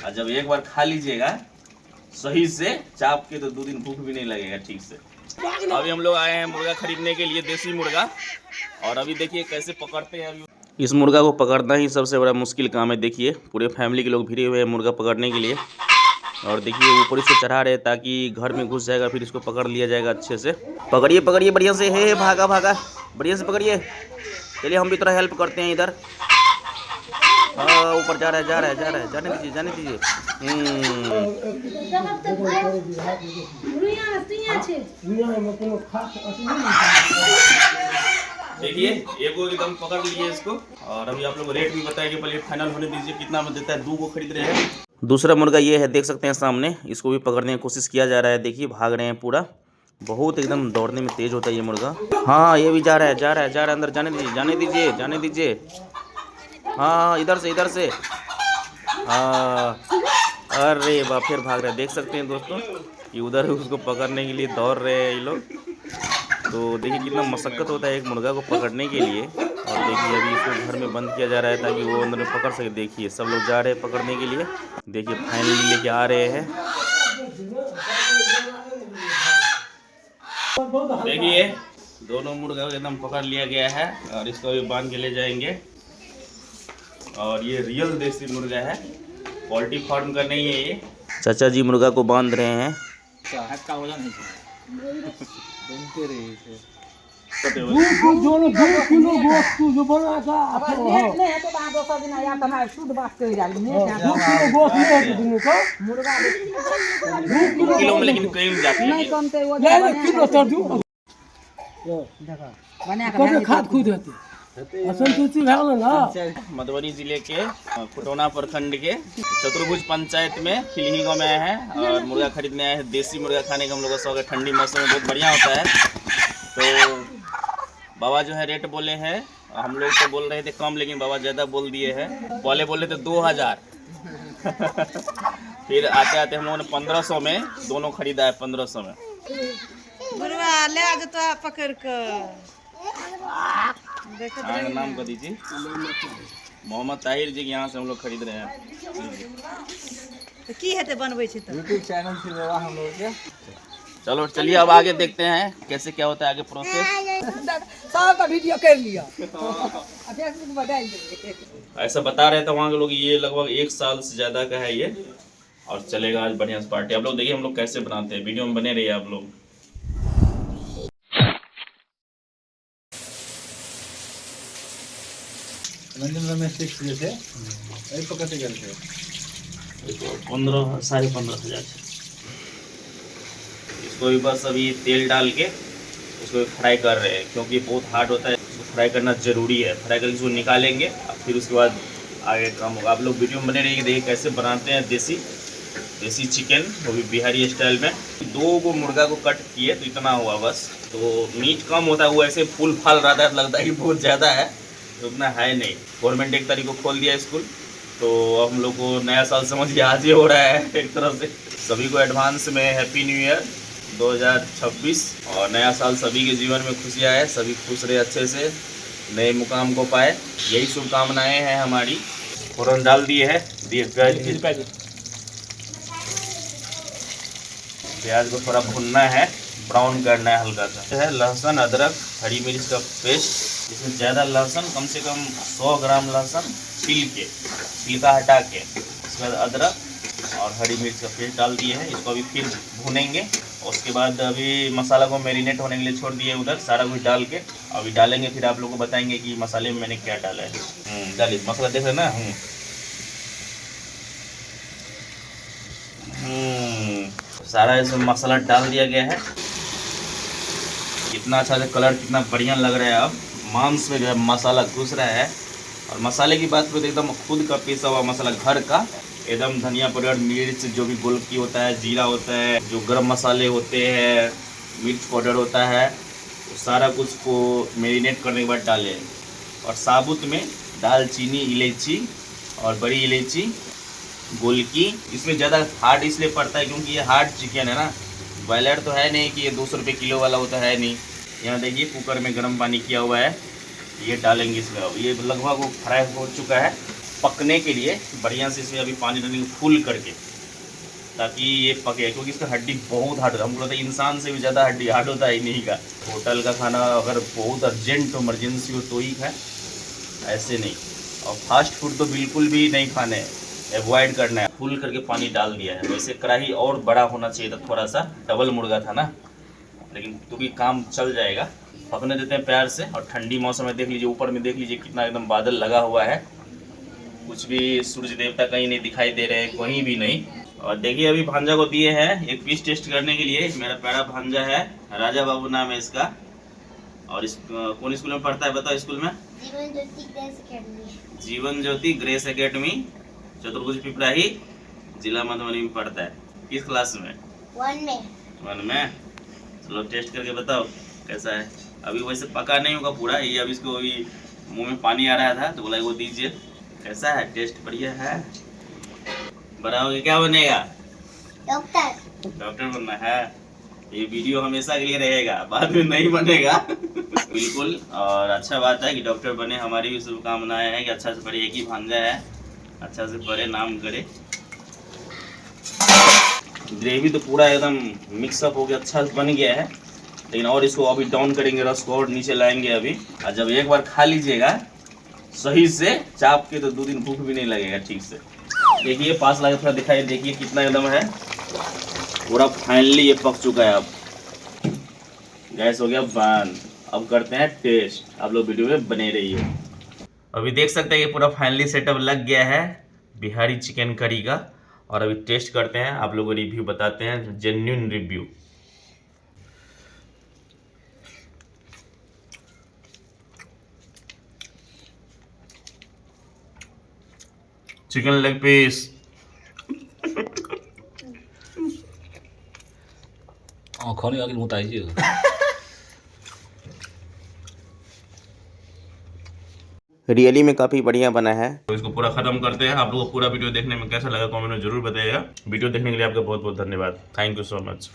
और जब एक बार खा लीजिएगा सही से चाप के तो 2 दिन भूख भी नहीं लगेगा ठीक से। अभी हम लोग आए हैं मुर्गा खरीदने के लिए, देसी मुर्गा। और अभी देखिए कैसे पकड़ते हैं। अभी इस मुर्गा को पकड़ना ही सबसे बड़ा मुश्किल काम है। देखिए पूरे फैमिली के लोग भिड़े हुए हैं मुर्गा पकड़ने के लिए। और देखिए ऊपर इसको चढ़ा रहे ताकि घर में घुस जाएगा, फिर इसको पकड़ लिया जाएगा अच्छे से। पकड़िए पकड़िए बढ़िया से, हे भागा भागा, बढ़िया से पकड़िए। चलिए हम भी थोड़ा हेल्प करते हैं इधर। हाँ ऊपर जा रहा है, जा रहा है, जा रहा है, जाने दीजिए, जाने दीजिए। देखिए एगो एकदम पकड़ लिए इसको। और अभी आप लोग रेट भी बताएंगे, पहले फाइनल होने दीजिए कितना में देता है। 2 को खरीद रहे हैं। दूसरा मुर्गा ये है, देख सकते हैं सामने। इसको भी पकड़ने की कोशिश किया जा रहा है। देखिए भाग रहे हैं पूरा, बहुत एकदम दौड़ने में तेज होता है ये मुर्गा। हाँ ये भी जा रहा है, जा रहा है, जा रहा है अंदर, जाने दीजिए, जाने दीजिए, जाने दीजिए। हाँ इधर से, इधर से। हाँ अरे वाह, फिर भाग रहे हैं। देख सकते हैं दोस्तों कि उधर उसको पकड़ने के लिए दौड़ रहे हैं ये लोग। तो देखिए कितना मशक्क़त होता है एक मुर्गा को पकड़ने के लिए। और देखिए अभी इसको घर में बंद किया जा रहा है ताकि वो अंदर में पकड़ सके। देखिए सब लोग जा रहे हैं पकड़ने के लिए। देखिए फाइनली लेके आ रहे हैं। देखिए दोनों मुर्गा को एकदम पकड़ लिया गया है और इसको भी बांध के ले जाएंगे। और ये रियल देसी मुर्गा है, पोल्ट्री फार्म का नहीं है ये। चाचा जी मुर्गा को बांध रहे हैं। किलो में लेकिन कम जाती है। मधुबनी जिले के कुटौना प्रखंड के चतुर्भुज पंचायत में खिलही गाँव में आए हैं और मुर्गा खरीदने आए हैं। देसी मुर्गा खाने का हम लोग का शौक है, ठंडी मौसम में बहुत बढ़िया होता है। तो बाबा जो है रेट बोले हैं, हम लोग तो बोल रहे थे कम, लेकिन बाबा ज़्यादा बोल दिए हैं। पहले बोले थे 2000 फिर आते आते हम लोगों ने 1500 में दोनों खरीदा है। 1500 में पकड़ कर नाम कर दीजिए। मोहम्मद ताहिर जी के यहाँ से हम लोग खरीद रहे हैं। तो की है बनवे यूट्यूब चैनल से हम लोग के। चलो चलिए अब आगे देखते हैं कैसे क्या होता है आगे प्रोसेस। का वीडियो कर लिया ऐसा बता रहे थे वहाँ के लोग। ये लगभग 1 साल से ज़्यादा का है ये और चलेगा आज बढ़िया से पार्टी। आप लोग देखिए हम लोग कैसे बनाते हैं, वीडियो में बने रहिए आप लोग। रमेश थे 15 साढ़े 15,000। इसको भी बस अभी तेल डाल के उसको फ्राई कर रहे हैं क्योंकि बहुत हार्ड होता है। इसको फ्राई करना ज़रूरी है। फ्राई करके इसको निकालेंगे और फिर उसके बाद आगे काम होगा। आप लोग वीडियो में बने रहिए, देखिए कैसे बनाते हैं देसी चिकन, वो भी बिहारी स्टाइल में। 2 को मुर्गा को कट किए तो इतना हुआ बस। तो मीट कम होता है, वो ऐसे फूल फाल रहा था, लगता है कि बहुत ज़्यादा है, उतना है नहीं। गवर्नमेंट 1 तारीख को खोल दिया स्कूल, तो अब हम लोग को नया साल समझिए आज ही हो रहा है एक तरह से। सभी को एडवांस में हैप्पी न्यू ईयर 2026 और नया साल सभी के जीवन में खुशियाँ है। सभी खुश रहे, अच्छे से नए मुकाम को पाए, यही शुभकामनाएं हैं हमारी। फ़ौरन डाल दिए है प्याज को थोड़ा भुनना है, ब्राउन करना है हल्का सा। है लहसुन अदरक हरी मिर्च का पेस्ट। इसमें ज़्यादा लहसुन, कम से कम 100 ग्राम लहसुन छिलका हटा के, उसके बाद अदरक और हरी मिर्च का पेस्ट डाल दिए है। इसको अभी फिर भूनेंगे। उसके बाद अभी मसाला को मैरिनेट होने के लिए छोड़ दिए उधर, सारा कुछ डाल के अभी डालेंगे। फिर आप लोग को बताएंगे कि मसाले में मैंने क्या डाला है। डालिए मसाला, देख रहे ना। सारा इसमें मसाला डाल दिया गया है। कितना अच्छा कलर, कितना बढ़िया लग रहा है। अब मांस में जो है मसाला घुस रहा है। और मसाले की बात करें तो एकदम खुद का पिसा हुआ मसाला, घर का एकदम। धनिया पाउडर, मिर्च जो भी गोलकी होता है, जीरा होता है, जो गरम मसाले होते हैं, मिर्च पाउडर होता है, तो सारा कुछ को मैरिनेट करने के बाद डालें। और साबुत में दालचीनी, इलायची और बड़ी इलायची, गोलकी। इसमें ज़्यादा हार्ड इसलिए पड़ता है क्योंकि ये हार्ड चिकन है ना, बॉयलर तो है नहीं कि ये 200 रुपये किलो वाला होता है नहीं। यहाँ देखिए कुकर में गर्म पानी किया हुआ है, ये डालेंगे इसमें। अब ये लगभग वो फ्राई हो चुका है। पकने के लिए बढ़िया से इसमें अभी पानी डालेंगे फुल करके, ताकि ये पके, क्योंकि इसका हड्डी बहुत हार्ड होता है। हमको लगता है इंसान से भी ज़्यादा हड्डी हार्ड होता है इन्हीं का। होटल का खाना अगर बहुत अर्जेंट हो, इमरजेंसी हो तो ही खाए, ऐसे नहीं। और फास्ट फूड तो बिल्कुल भी नहीं खाने हैं, अवॉइड करना है। फुल करके पानी डाल दिया है। वैसे कढ़ाई और बड़ा होना चाहिए था, थोड़ा सा डबल मुर्गा था ना, लेकिन तो भी काम चल जाएगा। पकने देते हैं प्यार से। और ठंडी मौसम में देख लीजिए, ऊपर में देख लीजिए कितना एकदम बादल लगा हुआ है, कुछ भी सूर्य देवता कहीं नहीं दिखाई दे रहे हैं, कहीं भी नहीं। और देखिए अभी भांजा को दिए हैं एक पीस टेस्ट करने के लिए। मेरा प्यारा भांजा है, राजा बाबू नाम है इसका। और इस कौन स्कूल में पढ़ता है बताओ? स्कूल में जीवन ज्योति ग्रेस एकेडमी, चतुर्भुज पिपराही, जिला मधुबनी में पढ़ता है। किस क्लास में? 1 में। चलो टेस्ट करके बताओ कैसा है। अभी वैसे पका नहीं होगा पूरा ये, अभी इसको अभी मुंह में पानी आ रहा था तो बोला वो दीजिए। कैसा है? टेस्ट बढ़िया है। बड़ा होके क्या बनेगा? डॉक्टर बनना है। ये वीडियो हमेशा के लिए रहेगा, बाद में नहीं बनेगा। बिल्कुल। और अच्छा बात है कि डॉक्टर बने, हमारी भी शुभकामनाएं हैं कि अच्छा से पढ़े। एक ही भांजा है, अच्छा से पढ़े, नाम करे। ग्रेवी तो पूरा एकदम मिक्सअप हो गया, अच्छा बन गया है। लेकिन और इसको अभी डाउन करेंगे, रस को और नीचे लाएंगे अभी। और जब एक बार खा लीजिएगा सही से चाप के तो 2 दिन भूख भी नहीं लगेगा ठीक से। देखिए पास लगा थोड़ा दिखाई, देखिए कितना एकदम है, पूरा फाइनली ये पक चुका है। अब गैस हो गया बंद। अब करते हैं टेस्ट, आप लोग वीडियो में बने रहिए। अभी देख सकते हैं ये पूरा फाइनली सेटअप लग गया है बिहारी चिकन करी का। और अभी टेस्ट करते हैं, आप लोगों को रिव्यू बताते हैं, genuine review. Chicken leg piece खाने आगे मुँह ताजी रियली में काफ़ी बढ़िया बना है। तो इसको पूरा ख़त्म करते हैं। आप लोगों को पूरा वीडियो देखने में कैसा लगा कमेंट में जरूर बताइएगा। वीडियो देखने के लिए आपका बहुत बहुत धन्यवाद। Thank you so much.